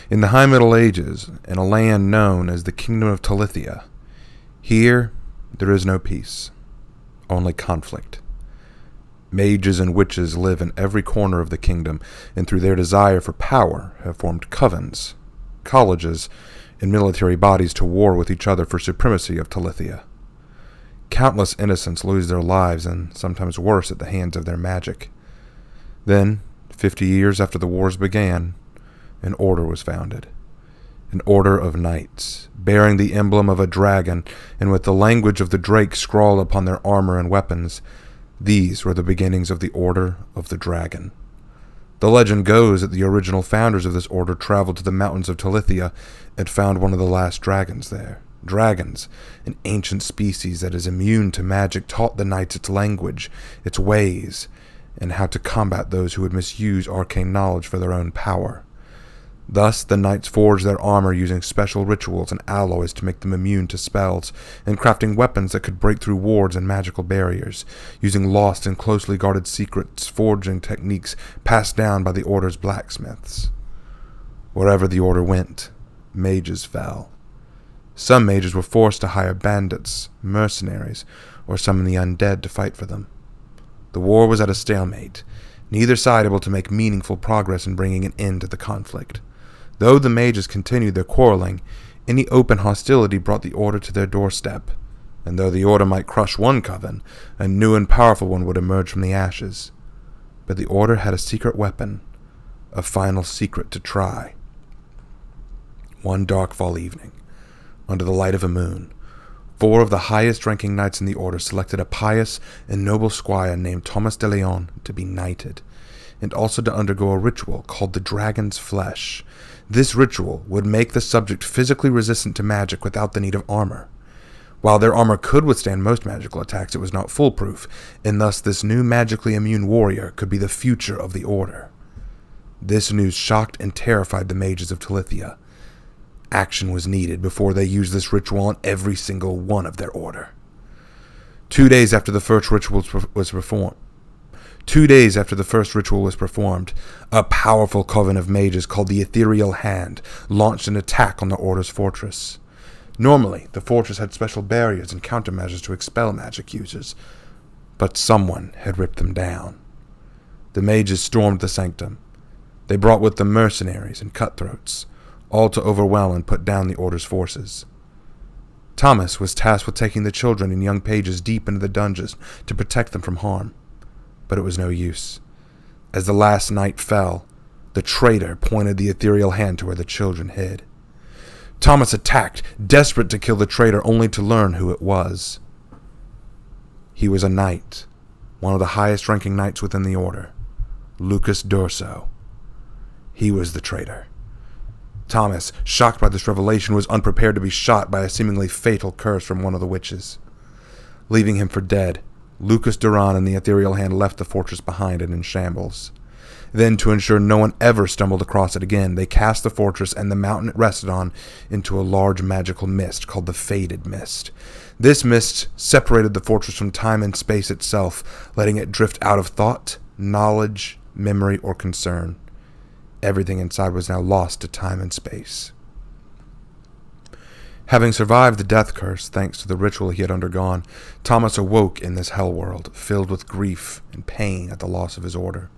In the High Middle Ages, in a land known as the Kingdom of Talithia, here there is no peace, only conflict. Mages and witches live in every corner of the kingdom, and through their desire for power have formed covens, colleges, and military bodies to war with each other for supremacy of Talithia. Countless innocents lose their lives, and sometimes worse, at the hands of their magic. Then, 50 years after the wars began, an order was founded. An order of knights, bearing the emblem of a dragon, and with the language of the drake scrawled upon their armor and weapons. These were the beginnings of the Order of the Dragon. The legend goes that the original founders of this order traveled to the mountains of Talithia and found one of the last dragons there. Dragons, an ancient species that is immune to magic, taught the knights its language, its ways, and how to combat those who would misuse arcane knowledge for their own power. Thus, the knights forged their armor using special rituals and alloys to make them immune to spells, and crafting weapons that could break through wards and magical barriers, using lost and closely guarded secrets, forging techniques passed down by the Order's blacksmiths. Wherever the Order went, mages fell. Some mages were forced to hire bandits, mercenaries, or summon the undead to fight for them. The war was at a stalemate, neither side able to make meaningful progress in bringing an end to the conflict. Though the mages continued their quarreling, any open hostility brought the Order to their doorstep, and though the Order might crush one coven, a new and powerful one would emerge from the ashes. But the Order had a secret weapon, a final secret to try. One dark fall evening, under the light of a moon, 4 of the highest-ranking knights in the Order selected a pious and noble squire named Thomas de Leon to be knighted, and also to undergo a ritual called the Dragon's Flesh. This ritual would make the subject physically resistant to magic without the need of armor. While their armor could withstand most magical attacks, it was not foolproof, and thus this new magically immune warrior could be the future of the Order. This news shocked and terrified the mages of Talithia. Action was needed before they used this ritual on every single one of their Order. 2 days after the first ritual was performed, a powerful coven of mages called the Ethereal Hand launched an attack on the Order's fortress. Normally, the fortress had special barriers and countermeasures to expel magic users, but someone had ripped them down. The mages stormed the sanctum. They brought with them mercenaries and cutthroats, all to overwhelm and put down the Order's forces. Thomas was tasked with taking the children and young pages deep into the dungeons to protect them from harm. But it was no use. As the last night fell, the traitor pointed the Ethereal Hand to where the children hid. Thomas attacked, desperate to kill the traitor, only to learn who it was. He was a knight, one of the highest-ranking knights within the Order, Lucas Durso. He was the traitor. Thomas, shocked by this revelation, was unprepared to be shot by a seemingly fatal curse from one of the witches. Leaving him for dead, Lucas Duran and the Ethereal Hand left the fortress behind and in shambles. Then, to ensure no one ever stumbled across it again, they cast the fortress and the mountain it rested on into a large magical mist called the Faded Mist. This mist separated the fortress from time and space itself, letting it drift out of thought, knowledge, memory, or concern. Everything inside was now lost to time and space. Having survived the death curse thanks to the ritual he had undergone, Thomas awoke in this hell world, filled with grief and pain at the loss of his Order.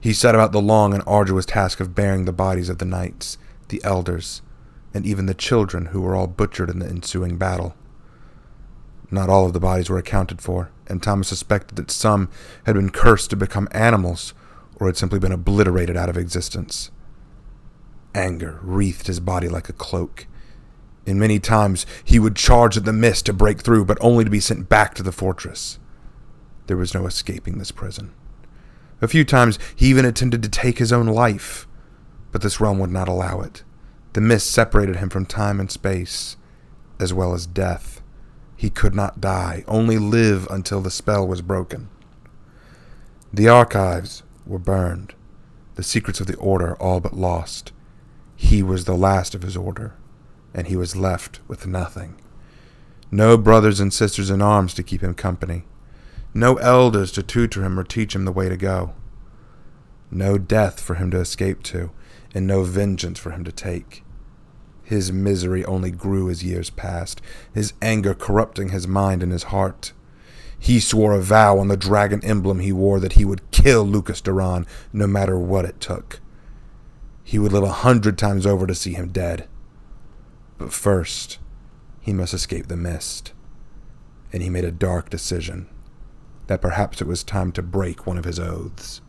He set about the long and arduous task of bearing the bodies of the knights, the elders, and even the children who were all butchered in the ensuing battle. Not all of the bodies were accounted for, and Thomas suspected that some had been cursed to become animals or had simply been obliterated out of existence. Anger wreathed his body like a cloak, and many times he would charge at the mist to break through, but only to be sent back to the fortress. There was no escaping this prison. A few times he even attempted to take his own life, but this realm would not allow it. The mist separated him from time and space, as well as death. He could not die, only live until the spell was broken. The archives were burned, the secrets of the Order all but lost. He was the last of his Order, and he was left with nothing. No brothers and sisters in arms to keep him company. No elders to tutor him or teach him the way to go. No death for him to escape to, and no vengeance for him to take. His misery only grew as years passed, his anger corrupting his mind and his heart. He swore a vow on the dragon emblem he wore that he would kill Lucas Duran no matter what it took. He would live 100 times over to see him dead. But first, he must escape the mist. And he made a dark decision, that perhaps it was time to break one of his oaths.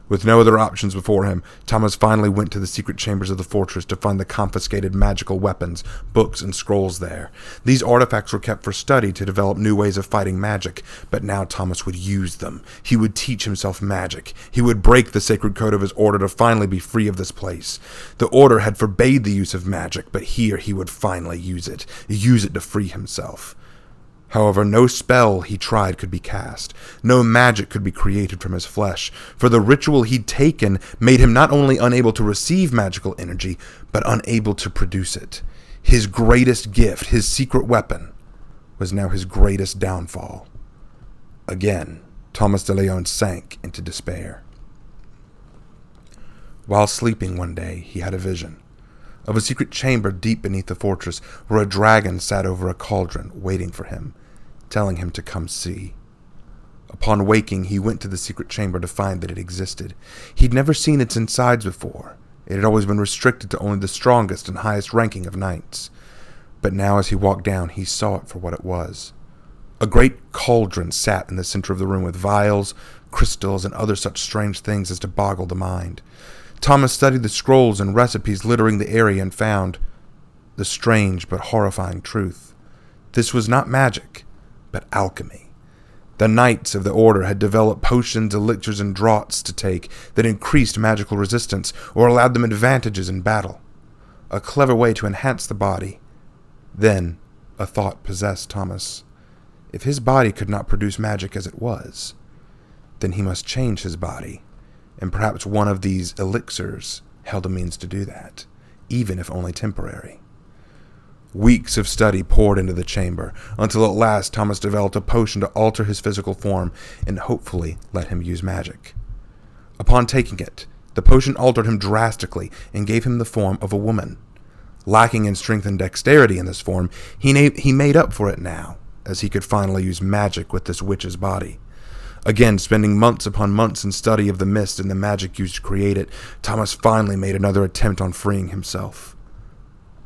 With no other options before him, Thomas finally went to the secret chambers of the fortress to find the confiscated magical weapons, books, and scrolls there. These artifacts were kept for study to develop new ways of fighting magic, but now Thomas would use them. He would teach himself magic. He would break the sacred code of his order to finally be free of this place. The order had forbade the use of magic, but here he would finally use it to free himself. However, no spell he tried could be cast. No magic could be created from his flesh, for the ritual he'd taken made him not only unable to receive magical energy, but unable to produce it. His greatest gift, his secret weapon, was now his greatest downfall. Again, Thomas de Leon sank into despair. While sleeping one day, he had a vision of a secret chamber deep beneath the fortress where a dragon sat over a cauldron waiting for him, telling him to come see. Upon waking, he went to the secret chamber to find that it existed. He'd never seen its insides before. It had always been restricted to only the strongest and highest ranking of knights. But now as he walked down, he saw it for what it was. A great cauldron sat in the center of the room with vials, crystals, and other such strange things as to boggle the mind. Thomas studied the scrolls and recipes littering the area and found the strange but horrifying truth. This was not magic, but alchemy. The knights of the order had developed potions, elixirs, and draughts to take that increased magical resistance or allowed them advantages in battle. A clever way to enhance the body. Then a thought possessed Thomas. If his body could not produce magic as it was, then he must change his body, and perhaps one of these elixirs held a means to do that, even if only temporary. Weeks of study poured into the chamber, until at last Thomas developed a potion to alter his physical form and hopefully let him use magic. Upon taking it, the potion altered him drastically and gave him the form of a woman. Lacking in strength and dexterity in this form, he made up for it now, as he could finally use magic with this witch's body. Again, spending months upon months in study of the mist and the magic used to create it, Thomas finally made another attempt on freeing himself.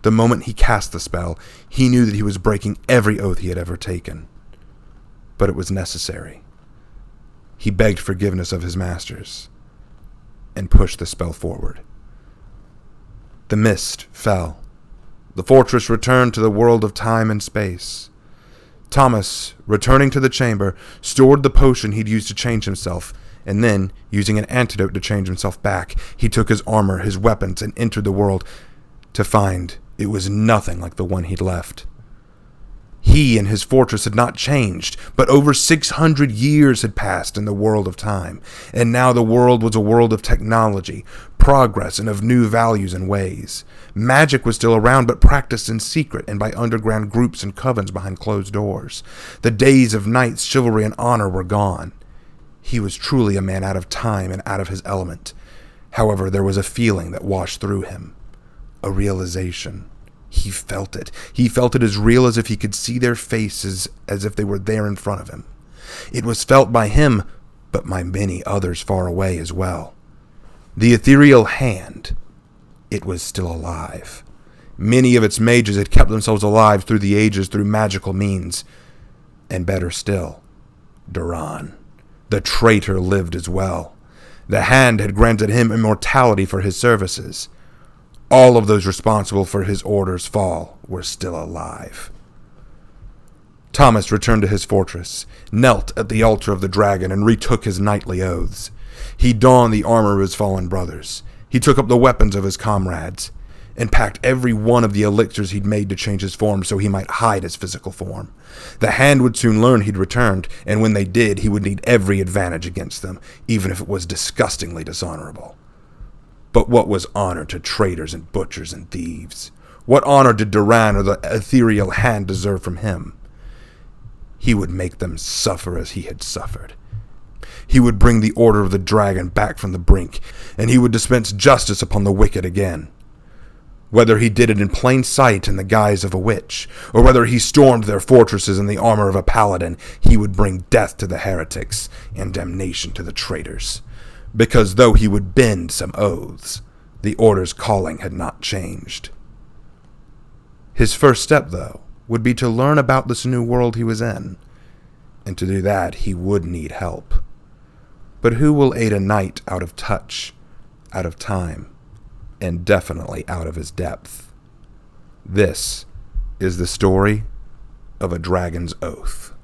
The moment he cast the spell, he knew that he was breaking every oath he had ever taken. But it was necessary. He begged forgiveness of his masters and pushed the spell forward. The mist fell. The fortress returned to the world of time and space. Thomas, returning to the chamber, stored the potion he'd used to change himself, and then, using an antidote to change himself back, he took his armor, his weapons, and entered the world to find it was nothing like the one he'd left. He and his fortress had not changed, but over 600 years had passed in the world of time, and now the world was a world of technology, progress, and of new values and ways. Magic was still around, but practiced in secret and by underground groups and covens behind closed doors. The days of knights, chivalry, and honor were gone. He was truly a man out of time and out of his element. However, there was a feeling that washed through him. A realization. He felt it. He felt it as real as if he could see their faces, as if they were there in front of him. It was felt by him, but by many others far away as well. The ethereal hand. It was still alive. Many of its mages had kept themselves alive through the ages through magical means. And better still, Duran, the traitor, lived as well. The hand had granted him immortality for his services. All of those responsible for his order's fall were still alive. Thomas returned to his fortress, knelt at the altar of the dragon, and retook his knightly oaths. He donned the armor of his fallen brothers. He took up the weapons of his comrades, and packed every one of the elixirs he'd made to change his form so he might hide his physical form. The hand would soon learn he'd returned, and when they did, he would need every advantage against them, even if it was disgustingly dishonorable. But what was honor to traitors and butchers and thieves? What honor did Duran or the ethereal hand deserve from him? He would make them suffer as he had suffered. he would bring the order of the dragon back from the brink, and he would dispense justice upon the wicked again. Whether he did it in plain sight in the guise of a witch, or whether he stormed their fortresses in the armor of a paladin, he would bring death to the heretics and damnation to the traitors. Because though he would bend some oaths, the order's calling had not changed. His first step, though, would be to learn about this new world he was in, and to do that he would need help. But who will aid a knight out of touch, out of time, and definitely out of his depth? This is the story of A Dragon's Oath.